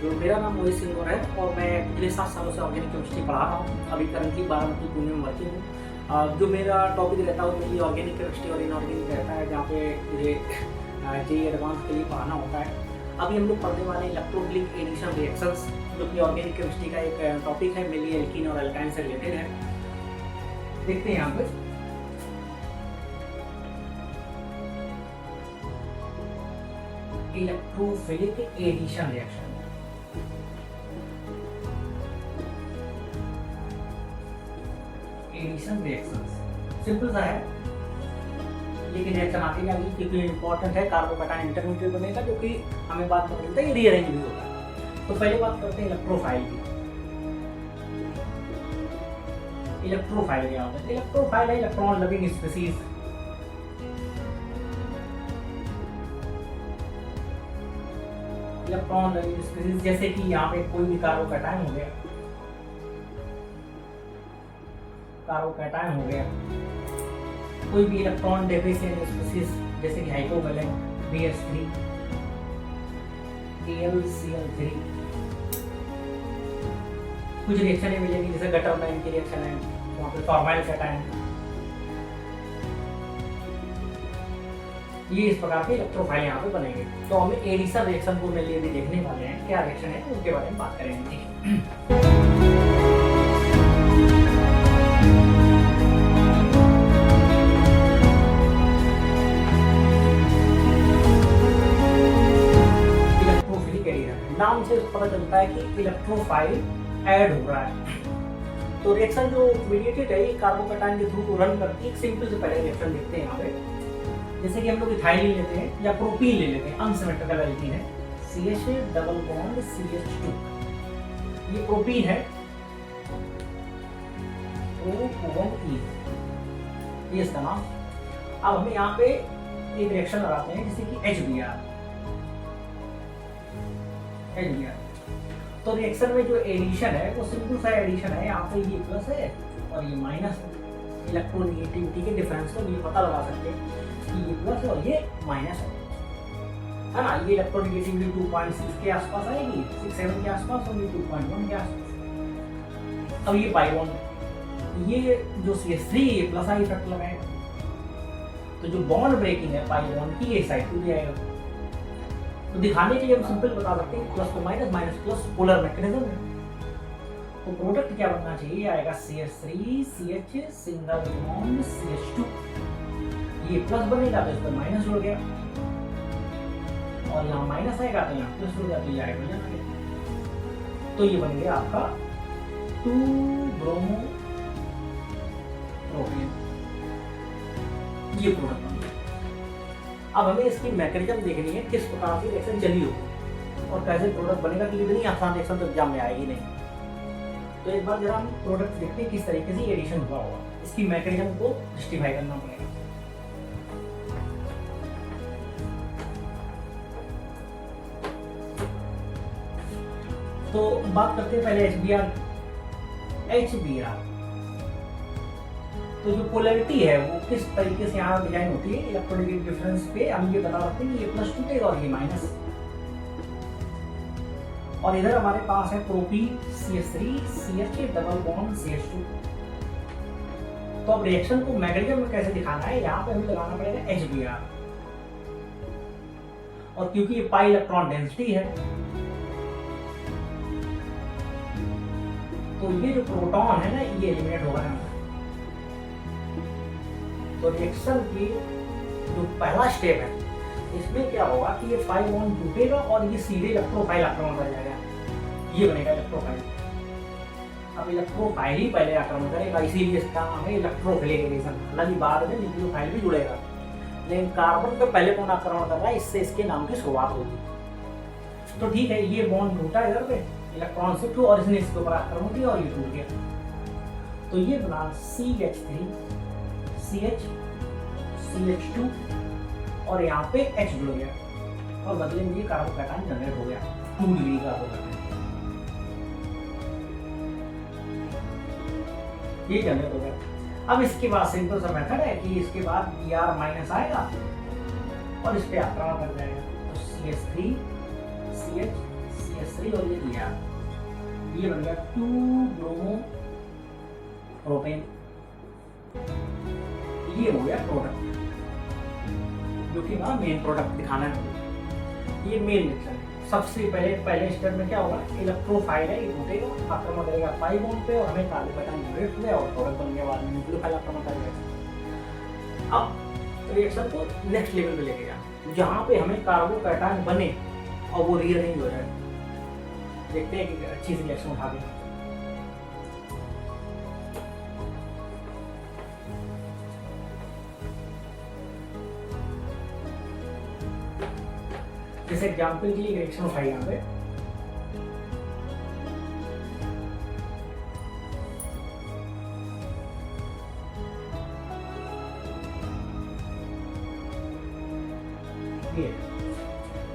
जो मेरा नाम मोहित सिंह गौर है और मैं पिछले 7 सालों से ऑर्गेनिक केमिस्ट्री पढ़ा रहा हूँ। अभी करंटली बारामती पुणे में वर्किंग हूँ। जो मेरा टॉपिक रहता है वो मेनली ऑर्गेनिक केमिस्ट्री और इनऑर्गेनिक रहता है, जहाँ पे मुझे जेईई एडवांस के लिए पढ़ाना होता है। अभी हम लोग पढ़ने वाले इलेक्ट्रोफिलिक एडिशन रिएक्शंस, जो कि ऑर्गेनिक केमिस्ट्री का एक टॉपिक है, मेनली एल्कीन और एल्काइन से रिलेटेड है। देखते हैं यहाँ पे electrophilic addition reaction. Addition reactions simple सा है, लेकिन रिएक्शन आगे जाएगी क्योंकि इंपॉर्टेंट है। कार्बोकैटायन इंटरमीडिएट बनेगा, जो कि हमें बात करते हैं रीअरेंज भी होता है। तो पहले बात करते हैं इलेक्ट्रोफाइल की। इलेक्ट्रोफाइल क्या होता है? इलेक्ट्रोफाइल है electron loving species. Electron loving species जैसे कि यहाँ पे कोई भी कार्बोकैटायन हो गया, कार्बोकैटायन हो गया, कोई भी इलेक्ट्रॉन डेफिशिएंट स्पीसीज जैसे कि हाइपोवैलेंट BH3 AlCl3। कुछ रिएक्शन मिलेगी जैसे गटरमैन की रिएक्शन है, वहाँ पे फॉर्माइल कैटायन। ये इस प्रकार के इलेक्ट्रोफाइल यहाँ पे बनेंगे। तो हमें एडिशन रिएक्शन को मेनली अभी देखने वाले हैं, क्या रिएक्शन है उनके बारे में बात करेंगे। नाम से पता चलता है कि इलेक्ट्रोफाइल ऐड हो रहा है। तो रिएक्शन जो मीडिएटेड है कार्बोकैटायन के थ्रू रन करती है। एक सिंपल से पहले रिएक्शन देखते हैं यहाँ पे। जैसे कि हम लोग इथाइलिन लेते हैं या प्रोपीन ले लेते हैं, अनसिमेट्रिकल एल्कीन है, CH डबल बॉन्ड CH2। ये प्रोपीन है, O1E, ये इसका नाम। अब हम यहाँ पे एक रिएक्शन लगाते हैं जैसे कि HBr। तो रिएक्शन में जो एडिशन है वो सिंपल सा एडिशन है। यहाँ पे ये प्लस है और ये माइनस है। इलेक्ट्रोनेगेटिविटी के डिफरेंस को ये पता लगा सकते हैं कि ये प्लस है और ये माइनस है ना। ये इलेक्ट्रोनेगेटिविटी 2.6 के आसपास आएगी, 6-7 के आसपास, और ये 2.1 के आसपास। अब ये पाई बॉन्ड, ये जो CH3 ये प्लस आई इफेक्ट लगाएगा, तो जो बॉन्ड ब्रेकिंग है पाई बॉन्ड की ये साइड टू भी आएगा। तो दिखाने के लिए हम सिंपल बता सकते हैं प्लस को minus, minus plus, polar mechanism है। तो प्रोडक्ट क्या बनना चाहिए? आएगा CH3 CH single bond CH2। ये प्लस बनेगा तो इस पर माइनस जुड़ गया, और यहाँ माइनस आएगा तो यहाँ प्लस जुड़ गया, तो ये आएगा। तो ये बन गया आपका 2-ब्रोमो प्रोपेन। ये प्रोडक्ट बन गया। अब हमें इसकी मैकेनिज्म देखनी है, किस प्रकार की रिएक्शन चली हो और कैसे प्रोडक्ट बनेगा, क्योंकि इतनी आसान रिएक्शन तो एग्जाम में आएगी नहीं। तो एक बार जरा हम प्रोडक्ट देखते हैं किस तरीके से एडिशन हुआ होगा। इसकी मैकेनिज्म को जस्टिफाई करना पड़ेगा। तो बात करते हैं पहले HBr। तो जो पोलैरिटी है वो किस तरीके से यहाँ डिजाइन होती है, इलेक्ट्रोनेगेटिव डिफरेंस पे हम ये बता सकते हैं कि ये प्लस टूटेगा और ये माइनस। और इधर हमारे पास है propene CH3 CH double bond CH2। तो अब रिएक्शन को मैकेनिज्म में कैसे दिखाना है, यहाँ पे हमें लगाना पड़ेगा HBr। और क्योंकि ये पाई इलेक्ट्रॉन डेंसिटी है, तो ये जो प्रोटॉन है ना ये एलिमिनेट होगा यहाँ। तो रिएक्शन की जो पहला स्टेप है इसमें क्या होगा कि ये पाई बॉन्ड टूटेगा और ये सीधे इलेक्ट्रोफाइल आक्रमण कर जाएगा। ये बनेगा इलेक्ट्रोफाइल। अब इलेक्ट्रोफाइल ही पहले आक्रमण करेगा, इसीलिए इसका नाम है इलेक्ट्रोफिलिक एडिशन। हालांकि बाद में न्यूक्लियोफाइल भी जुड़ेगा, लेकिन कार्बन पे पहले कौन आक्रमण कर रहा है, इससे इसके नाम की शुरुआत होगी। तो ठीक है, ये बॉन्ड टूटा इधर पे, इलेक्ट्रॉन शिफ्ट हुआ और इसने इसके ऊपर आक्रमण किया और ये टूट गया। तो ये बना CH3 CH CH2 और यहाँ पे H जुड़ गया और बदले में ये कार्बोकैटायन जनरेट हो गया, 2 डिग्री कार्बोकैटायन ये जनरेट हो गया। अब इसके बाद सिंपल सा मेथड है कि इसके बाद Br माइनस आएगा और इस पे आक्रमण कर जाएगा। तो CH3 CH CH3 CH3 और ये दिया, ये बन गया 2 ब्रोमो प्रोपेन। ये हो गया प्रोडक्ट, जो कि हमारा मेन प्रोडक्ट दिखाना है। ये मेन रिएक्शन है। सबसे पहले स्टेप में क्या होगा, इलेक्ट्रोफाइल है, ये टूटेगा, आक्रमण करेगा पाई बॉन्ड पे और हमें कार्बोकैटायन जनरेट हुआ और प्रोडक्ट बन गया, बाद में न्यूक्लियोफाइल आक्रमण करेगा। अब रिएक्शन को नेक्स्ट लेवल पे लेके जाना, जहाँ पे हमें कार्बोकैटायन बने और वो रीअरेंज हो जाए। देखते हैं कि अच्छी सी रिएक्शन उठा के। जैसे एग्जाम्पल के लिए रिएक्शन उठाई यहाँ पे,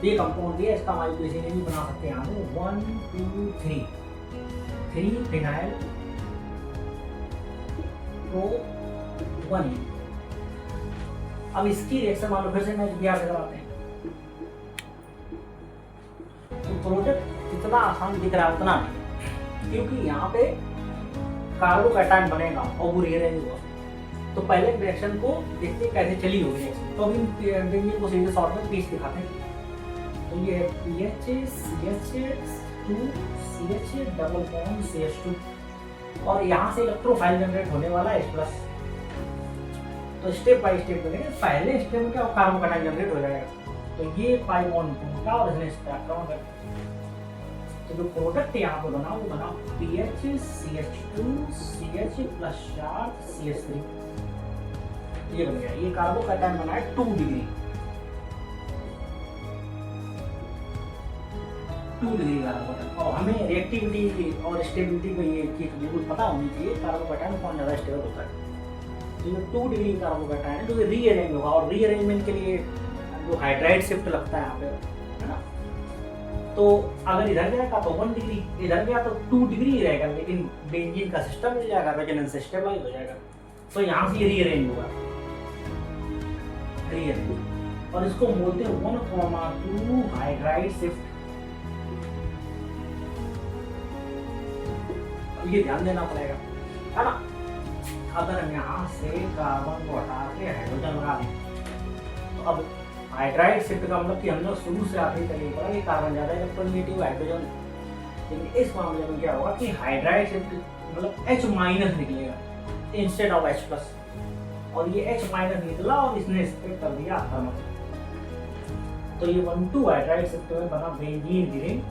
ये कंपाउंड दिया, इसका हम आईयूपीएसी भी बना सकते हैं यहाँ पे 1 2 3 3 फिनाइल प्रो 1। अब इसकी रिएक्शन मान लो फिर से मैं बिहार से कराते हैं, प्रोडक्ट जितना आसान दिख रहा है उतना नहीं, क्योंकि यहाँ पे कार्बोकैटायन बनेगा और वो रीअरेंज हुआ। तो पहले रिएक्शन को देखते कैसे चली होगी रिएक्शन। तो अभी बेंजीन को सीधे शॉर्ट में पीस दिखाते हैं। तो ये है PH CH2 CH double bond CH2 और यहाँ से इलेक्ट्रोफाइल जनरेट होने वाला H+। तो स्टेप बाय स्टेप करेंगे। पहले स्टेप में क्या कार्बोकैटायन जनरेट हो जाएगा, तो ये पाई बॉन्ड टूटा और इसने आक्रमण कर। तो जो प्रोडक्ट यहाँ पे बना वो बना PH CH2 CH plus charge CH3। ये बन गया, ये कार्बोकैटायन बना है 2 डिग्री कार्बोकैटायन। और हमें रिएक्टिविटी और स्टेबिलिटी का ये चीज बिल्कुल पता होनी चाहिए, कार्बोकैटायन कौन ज़्यादा स्टेबल होता है। तो ये 2 डिग्री कार्बोकैटायन है, जो रीअरेंज होगा और रीअरेंजमेंट के लिए जो हाइड्राइड शिफ्ट लगता है यहाँ पे, है ना। तो अगर इधर जाएगा तो 1 डिग्री, इधर गया तो 2 डिग्री ही रहेगा, लेकिन बेंजीन का सिस्टम मिल जाएगा, रेजोनेंस स्टेबलाइज हो जाएगा। तो यहाँ से ये रीअरेंज होगा, रीअरेंज, और इसको बोलते हैं 1,2 हाइड्राइड शिफ्ट। ये ध्यान देना पड़ेगा, है ना। अगर हम यहाँ से कार्बन को हटा के हाइड्रोजन लगा दें, तो अब हाइड्राइड शिफ्ट का मतलब कि हम लोग शुरू से आखिरी तक ये पड़ा कि कार्बन ज़्यादा इलेक्ट्रोनेगेटिव हाइड्रोजन। लेकिन इस मामले में क्या होगा कि हाइड्राइड शिफ्ट मतलब H- निकलेगा इंस्टेड ऑफ H+, और ये H- निकला और इसने स्प्लिट कर दिया आक्रमण। तो ये 1,2 हाइड्राइड शिफ्ट में बना बेंजीन गिरिंग।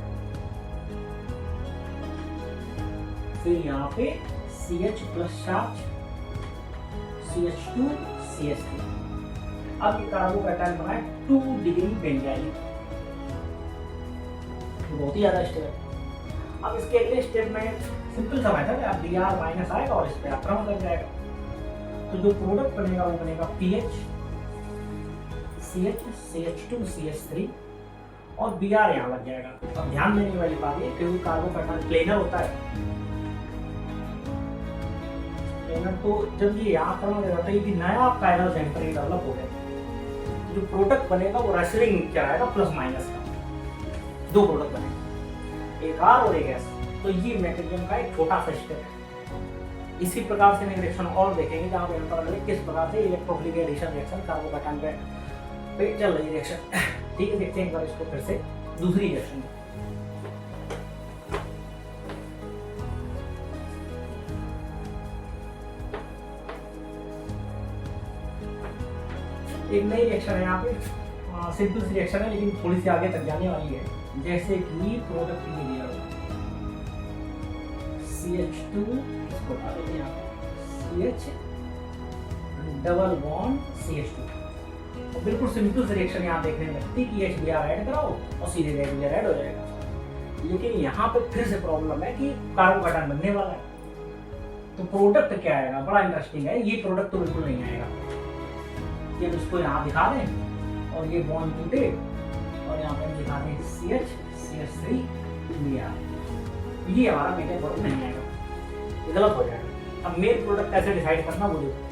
फिर यहाँ पे CH plus charge CH2 CH3। अब ये कार्बोकैटायन बना है 2 डिग्री बेंजाइल, बहुत ही ज्यादा स्टेप है। अब इसके अगले स्टेप में सिंपल सा मेथड है, Br माइनस आएगा और इस पे आक्रमण कर जाएगा। तो जो प्रोडक्ट बनेगा वो बनेगा PH CH CH2 CH3 और Br यहाँ लग जाएगा। अब ध्यान देने वाली बात है, क्योंकि कार्बोकैटायन प्लेनर होता है, तो जब ये आक्रमण होता है कि नया कायरल सेंटर डेवलप हो गया, जो प्रोडक्ट बनेगा वो रेसलिंग कराएगा प्लस माइनस का, 2 प्रोडक्ट बनेगा, एक R और एक S। तो ये मैकेनिज्म का एक छोटा सा स्टेप है। इसी प्रकार से रिएक्शन और देखेंगे जहाँ पे पता लगे किस प्रकार से इलेक्ट्रोफिलिक एडिशन रिएक्शन कार्बोकैटायन पे चल रही रिएक्शन। ठीक है, देखते हैं एक बार इसको फिर से दूसरी रिएक्शन। एक नई रिएक्शन है यहाँ पे, सिंपल सी रिएक्शन है लेकिन थोड़ी सी आगे तक जाने वाली है। जैसे कि प्रोडक्ट की दिया CH2, इसको डाल देते हैं यहाँ पे CH डबल बॉन्ड CH2। और बिल्कुल सिंपल सी रिएक्शन यहाँ देखने में लगती है कि HBr ऐड कराओ और सीधे Br ऐड हो जाएगा। लेकिन यहाँ पे फिर से प्रॉब्लम है कि कार्बोकैटायन बनने वाला है, तो प्रोडक्ट क्या आएगा, बड़ा इंटरेस्टिंग है। ये प्रोडक्ट तो बिल्कुल नहीं आएगा, ये इसको यहाँ दिखा दें और ये बॉन्ड टूटे और यहाँ पे हम दिखा दें CH CH3 Br, ये हमारा मेन प्रोडक्ट नहीं आएगा, ये गलत हो जाएगा। अब मेन प्रोडक्ट कैसे डिसाइड करना वो देखो।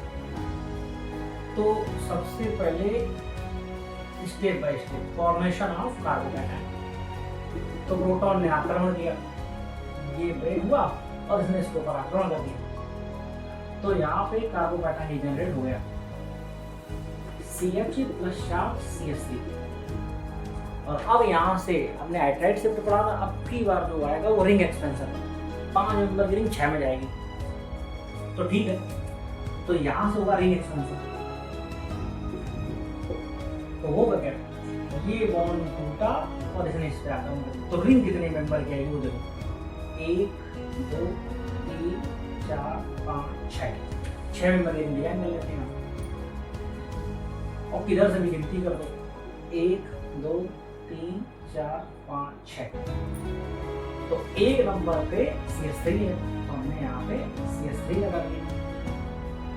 तो सबसे पहले step by step formation of carbocation. तो प्रोटॉन ने आक्रमण किया, ये ब्रेक हुआ और इसने इसके ऊपर आक्रमण कर दिया, तो यहाँ पे कार्बोकैटायन जनरेट हो गया CH प्लस चार्ज CH3। और अब यहाँ से हमने हाइड्राइड शिफ्ट पढ़ा था, अब की बार जो आएगा वो रिंग एक्सपेंशन, 5 नंबर की रिंग 6 में जाएगी, तो ठीक है, तो यहाँ से होगा रिंग एक्सपेंशन। तो होगा क्या, ये बॉन्ड टूटा और इसने इस पे आक्रमण कर दिया, तो रिंग कितने मेंबर की आएगी वो देखो, 1 2 3 4 5 6 मेंबर की रिंग डिजाइन कर लेते हैं। और किधर से भी गिनती कर दो, 1 2 3 4 5 6, तो 1 नंबर पे CH3 है, तो हमने यहाँ पे CH3 लगा दिया।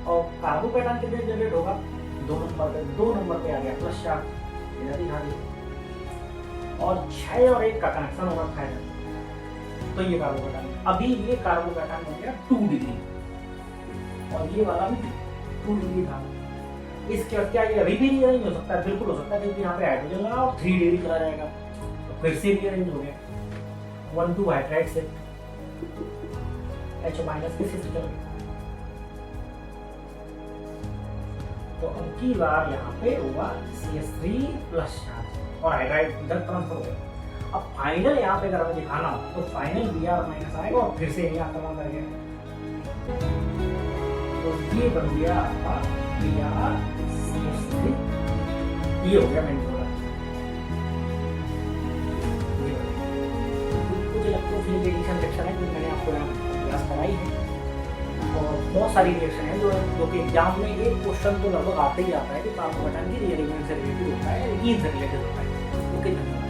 और कार्बोकैटायन कितने जनरेट होगा, 2 नंबर पे, 2 नंबर पे आ गया प्लस चार्ज, इधर दिखा दिया, और 6 और 1 का कनेक्शन होगा हाइड्रोजन, तो ये कार्बोकैटायन, अभी ये कार्बोकैटायन हो गया 2 डिग्री, और ये वाला भी 2 डिग्री था। इसके बाद क्या ये अभी भी रीअरेंज हो सकता है, बिल्कुल हो सकता है, क्योंकि यहाँ पे हाइड्रोजन लगा और 3 डिग्री चला जाएगा, तो फिर से रीअरेंज हो गया, 1 2 हाइड्राइड से H माइनस की शिफ्ट चल गई। तो अब की बार यहाँ पे होगा CH3 प्लस चार्ज और हाइड्राइड इधर ट्रांसफर हो गया। अब फाइनल यहाँ पे अगर हमें दिखाना हो तो फाइनल Br माइनस आएगा और फिर से यही आक्रमण करेगा, तो ये बन गया आपका Br CH3, ये हो गया मेन प्रोडक्ट। कुछ इलेक्ट्रोफिलिक एडिशन रिएक्शन है जो मैंने आपको यहाँ क्लास कराई है, और बहुत सारी रिएक्शन है जो कि एग्जाम में एक क्वेश्चन तो लगभग आते ही आता है कि कार्बोकैटायन की रीअरेंजमेंट से रिलेटेड होता है, एल्कीन से रिलेटेड होता है। ओके।